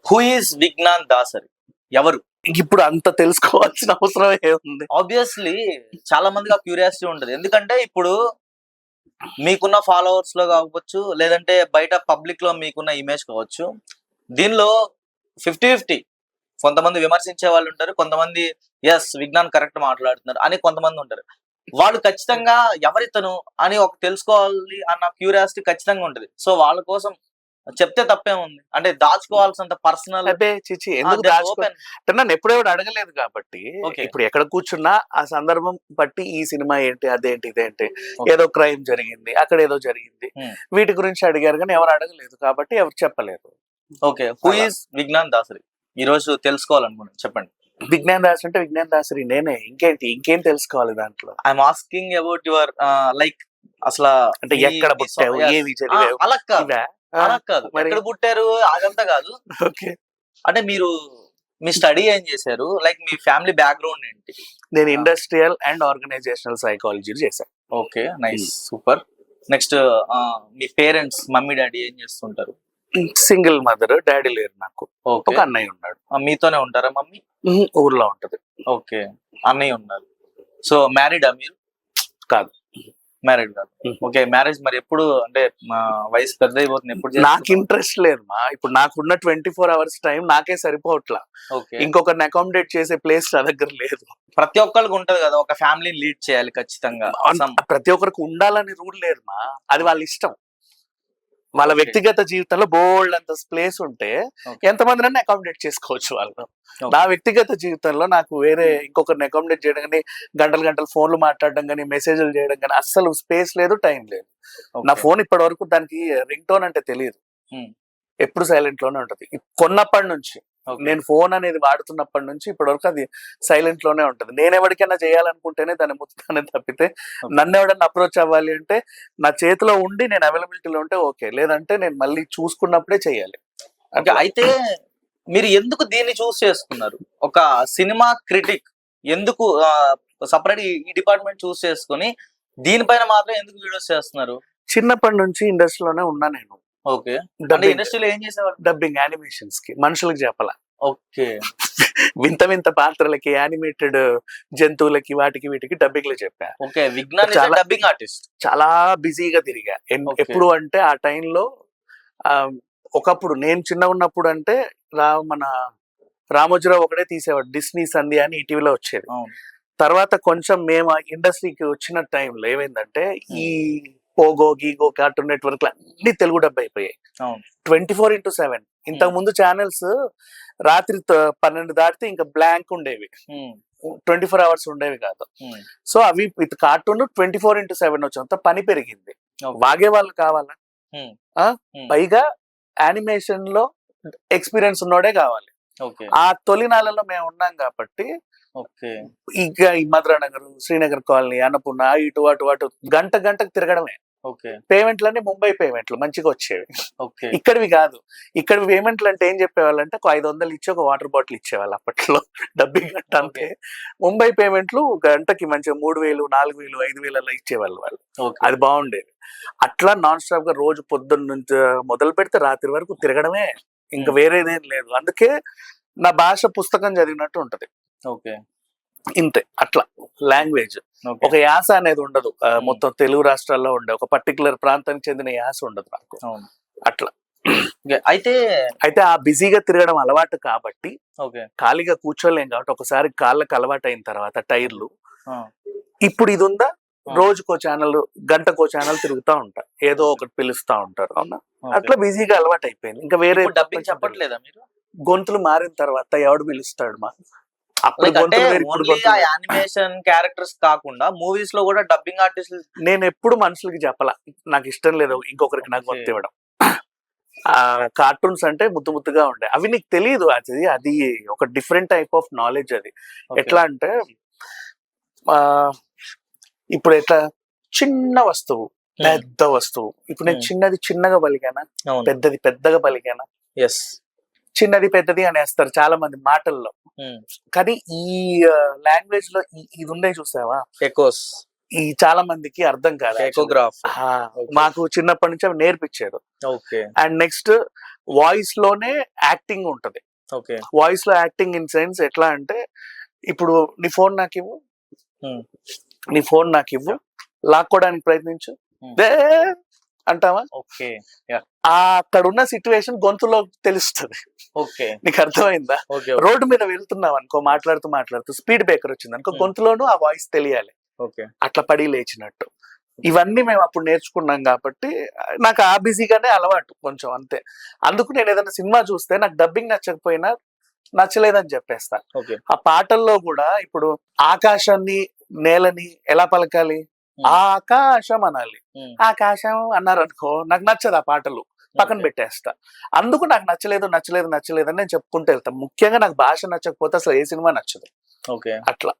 Who is Vignan Dasari? ఎవరు? ఇప్పుడు అంత తెలుసుకోవాల్సిన అవసరం ఏముంది? ఆబ్వియస్లీ చాలా మందికి ఆ క్యూరియాసిటీ ఉంటది. ఎందుకంటే ఇప్పుడు మీకున్న ఫాలోవర్స్ లో కావచ్చు, లేదంటే బయట పబ్లిక్ లో మీకున్న ఇమేజ్ కావచ్చు, దీనిలో 50-50. కొంతమంది విమర్శించే వాళ్ళు ఉంటారు, కొంతమంది ఎస్ విజ్ఞాన్ కరెక్ట్ మాట్లాడుతున్నారు అని కొంతమంది ఉంటారు. వాళ్ళు ఖచ్చితంగా ఎవరితను అని ఒక తెలుసుకోవాలి అన్న క్యూరియాసిటీ ఖచ్చితంగా ఉంటది. సో వాళ్ళ కోసం చెప్తే తప్పేముంది? అంటే దాచుకోవాల్సినంత పర్సనల్ అదే చిచి ఎందుకు దాచుకో ఓపెన్. అంటే నన్ను ఎప్పుడెవడు అడగలేదు కాబట్టి ఓకే. ఇప్పుడు ఎక్కడ కూర్చున్నా ఆ సందర్భం బట్టి ఈ సినిమా ఏంటి, అదేంటి, ఇదేంటి, Okay. ఏదో క్రైమ్ జరిగింది, అక్కడ ఏదో జరిగింది, Hmm. వీటి గురించి అడిగారు కానీ ఎవరు అడగలేదు కాబట్టి ఎవరు చెప్పలేదు. ఓకే, హూ అలా. ఈస్ విజ్ఞాన్ దాసరి? ఈ రోజు తెలుసుకోవాలనుకున్నాను, చెప్పండి. విజ్ఞాన్ దాస్ అంటే విజ్ఞాన్ దాసరి నేనే, ఇంకేం తెలుసుకోవాలి దాంట్లో? I'm asking about your like అసలు అంటే ఎక్కడ పుట్టావు, ఏమి చదివావు, అలా కాదు, ఇవా? అలా కాదు, మరి ఎక్కడ పుట్టారు అదంతా కాదు. ఓకే, అంటే మీరు మీ స్టడీ ఏం చేశారు, లైక్ మీ ఫ్యామిలీ బ్యాక్గ్రౌండ్ ఏంటి? నేను ఇండస్ట్రియల్ అండ్ ఆర్గనైజేషనల్ సైకాలజీ చేశాను. Okay, nice, super. నెక్స్ట్ మీ పేరెంట్స్, మమ్మీ డాడీ ఏం చేస్తుంటారు? సింగిల్ మదర్, డాడీ లేరు నాకు. ఓకే, ఒక అన్నయ్య ఉన్నాడు. మీతోనే ఉంటారా మమ్మీ? ఊర్లో ఉంటది. ఓకే, అన్నయ్య ఉన్నారు. సో మ్యారీడా మీరు? కాదు, మ్యారీడ్ కాదు. ఓకే, మ్యారేజ్ మరి ఎప్పుడు, అంటే మా వయసు పెద్ద అయిపోతుంది, ఎప్పుడు నాకు ఇంట్రెస్ట్ లేదు మా. ఇప్పుడు నాకున్న 24 hours టైం నాకే సరిపోవట్లా. ఓకే, ఇంకొకరిని అకామిడేట్ చేసే ప్లేస్ నా దగ్గర లేదు. ప్రతి ఒక్కరికి ఉంటది కదా, ఒక ఫ్యామిలీని లీడ్ చేయాలి ఖచ్చితంగా. ప్రతి ఒక్కరికి ఉండాలని రూల్ లేదు మా, అది వాళ్ళ ఇష్టం. వాళ్ళ వ్యక్తిగత జీవితంలో బోల్డ్ అంత ప్లేస్ ఉంటే ఎంతమంది నన్ను అకామిడేట్ చేసుకోవచ్చు వాళ్ళు. నా వ్యక్తిగత జీవితంలో నాకు వేరే ఇంకొకరిని అకామిడేట్ చేయడం కానీ, గంటలు ఫోన్లు మాట్లాడడం కానీ, మెసేజ్లు చేయడం కానీ అస్సలు స్పేస్ లేదు, టైం లేదు. నా ఫోన్ ఇప్పటి వరకు దానికి రింగ్ టోన్ అంటే తెలియదు, ఎప్పుడు సైలెంట్ లోనే ఉంటది. కొన్నప్పటి నుంచి నేను ఫోన్ అనేది వాడుతున్నప్పటి నుంచి ఇప్పటి వరకు అది సైలెంట్ లోనే ఉంటది. నేను ఎవరికైనా చేయాలనుకుంటేనే దాన్ని ముత్తానే తప్పితే నన్ను ఎవడన్నా అప్రోచ్ అవ్వాలి అంటే నా చేతిలో ఉండి నేను అవైలబిలిటీలో ఉంటే ఓకే, లేదంటే నేను మళ్ళీ చూసుకున్నప్పుడే చెయ్యాలి. అయితే మీరు ఎందుకు దీన్ని చూస్ చేసుకున్నారు? ఒక సినిమా క్రిటిక్ ఎందుకు సపరేట్ ఈ డిపార్ట్మెంట్ చూస్ చేసుకుని దీనిపైన మాత్రం ఎందుకు వీడియోస్ చేస్తున్నారు? చిన్నప్పటి నుంచి ఇండస్ట్రీలోనే ఉన్నా నేను. ఓకే, ఇండస్ట్రీలో ఏం చేసేవారు? డబ్బింగ్, యానిమేషన్స్ కి, మనుషులకు చెప్పాల. ఓకే, వింత పాత్రలకి, యానిమేటెడ్ జంతువులకి, వాటికి వీటికి డబ్బింగ్ లో చెప్పా. Okay, Vignan dubbing artist. చాలా బిజీగా తిరిగా. ఎప్పుడు అంటే ఆ టైంలో ఒకప్పుడు నేను చిన్న ఉన్నప్పుడు అంటే మన రామోజీరావు ఒకటే తీసేవాడు, డిస్నీ సంధ్య అని ఈటీవీలో వచ్చేది. తర్వాత కొంచెం మేము ఇండస్ట్రీకి వచ్చిన టైంలో ఏమైందంటే ఈ పోగో, గీగో, కార్టూన్ నెట్వర్క్ అన్ని తెలుగు డబ్బు అయిపోయాయి. 24/7. ఇంతకు ముందు ఛానల్స్ రాత్రి 12 దాటితే ఇంకా బ్లాంక్ ఉండేవి, 24 hours ఉండేవి కాదు. సో అవి విత్ కార్టూన్ 24/7 వచ్చేంత పని పెరిగింది, వాగే వాళ్ళు కావాలా, పైగా యానిమేషన్ లో ఎక్స్పీరియన్స్ ఉన్నోడే కావాలి. ఆ తొలినాళ్ళలో మేము ఉన్నాం కాబట్టి ఇక ఈ మధురానగర్, శ్రీనగర్ కాలనీ, అన్నపూర్ణ, ఇటు అటు గంటకు తిరగడమే. పేమెంట్లన్నీ ముంబై పేమెంట్లు మంచిగా వచ్చేవి, ఇక్కడివి కాదు. ఇక్కడివి పేమెంట్లు అంటే ఏం చెప్పేవాళ్ళు అంటే 500 ఇచ్చి ఒక వాటర్ బాటిల్ ఇచ్చేవాళ్ళు అప్పట్లో, డబ్బింగ్ గంట అంతే. ముంబై పేమెంట్లు గంటకి మంచిగా 3000, 4000, 5000 అలా ఇచ్చేవాళ్ళు వాళ్ళు. అది బాగుండేది. అట్లా నాన్ స్టాప్ గా రోజు పొద్దున్న నుంచి మొదలు పెడితే రాత్రి వరకు తిరగడమే, ఇంకా వేరేదేం లేదు. అందుకే నా భాష పుస్తకం చదివినట్టు ఉంటది. ఇంతే, అట్లా లాంగ్వేజ్ ఒక యాస అనేది ఉండదు. మొత్తం తెలుగు రాష్ట్రాల్లో ఉండే ఒక పర్టికులర్ ప్రాంతానికి చెందిన యాస ఉండదు నాకు. అట్లా అయితే ఆ బిజీగా తిరగడం అలవాటు కాబట్టి ఖాళీగా కూర్చోలేం కాబట్టి ఒకసారి కాళ్ళకి అలవాటు అయిన తర్వాత టైర్లు, ఇప్పుడు ఇది ఉందా, రోజుకో ఛానల్, గంటకో ఛానల్ తిరుగుతా ఉంటా, ఏదో ఒకటి పిలుస్తా ఉంటారు. అవునా, అట్లా బిజీగా అలవాటు అయిపోయింది. ఇంకా వేరే డబ్బింగ్ చెప్పట్లేదా మీరు? గొంతులు మారిన తర్వాత ఎవడు పిలుస్తాడు మా? యానిమేషన్ క్యారెక్టర్స్ కాకుండా మూవీస్ లో కూడా డబ్బింగ్ ఆర్టిస్ట్. నేను ఎప్పుడు మనుషులకి చెప్పాల, నాకు ఇష్టం లేదు ఇంకొకరికి నాకు గొంతు ఇవ్వడం. కార్టూన్స్ అంటే ముద్దుగా ఉండే, అవి నీకు తెలియదు. అది ఒక డిఫరెంట్ టైప్ ఆఫ్ నాలెడ్జ్. అది ఎట్లా అంటే ఇప్పుడు ఎట్లా చిన్న వస్తువు, పెద్ద వస్తువు, ఇప్పుడు నేను చిన్నది చిన్నగా పలికానా, పెద్దది పెద్దగా పలికానా? ఎస్, చిన్నది పెద్దది అనేస్తారు చాలా మంది మాటల్లో, కానీ ఈ లాంగ్వేజ్ లో ఇది ఉండే చూసావా, ఎకోస్. ఈ చాలా మందికి అర్థం కాదు actually. ఎకోగ్రాఫ్. ఆ, మాకు చిన్నప్పటి నుంచి అవి నేర్పించారు. ఓకే అండ్ నెక్స్ట్ వాయిస్ లోనే యాక్టింగ్ ఉంటది. ఓకే వాయిస్ లో యాక్టింగ్ ఇన్ సెన్స్ ఎట్లా అంటే, ఇప్పుడు నీ ఫోన్ నాకు ఇవ్వు, Hmm. నీ ఫోన్ నాకు ఇవ్వు, లాక్కోవడానికి ప్రయత్నించు, Hmm. దే అంటావా, ఓకే ఆ అక్కడ ఉన్న సిచ్యువేషన్ గొంతులో తెలుస్తుంది. ఓకే నీకు అర్థమైందా? ఓకే రోడ్డు మీద వెళ్తున్నావు అనుకో, మాట్లాడుతూ స్పీడ్ బ్రేకర్ వచ్చింది అనుకో, Hmm. గొంతులోనూ ఆ వాయిస్ తెలియాలి, ఓకే అట్లా పడి లేచినట్టు. ఇవన్నీ మేము అప్పుడు నేర్చుకున్నాం కాబట్టి నాకు ఆ బిజీగానే అలవాటు కొంచెం అంతే. అందుకు నేను ఏదైనా సినిమా చూస్తే నాకు డబ్బింగ్ నచ్చకపోయినా నచ్చలేదని చెప్పేస్తా. ఓకే ఆ పాటల్లో కూడా ఇప్పుడు ఆకాశాన్ని నేలని ఎలా పలకాలి, ఆకాశం అనాలి. Hmm. ఆకాశం అన్నారు అనుకో, నాకు నచ్చదు ఆ పాటలు, పక్కన Okay. పెట్టేస్తా. అందుకు నాకు నచ్చలేదు అని నేను చెప్పుకుంటూ వెళ్తాను. ముఖ్యంగా నాకు భాష నచ్చకపోతే అసలు ఏ సినిమా నచ్చదు ఓకే అట్లా.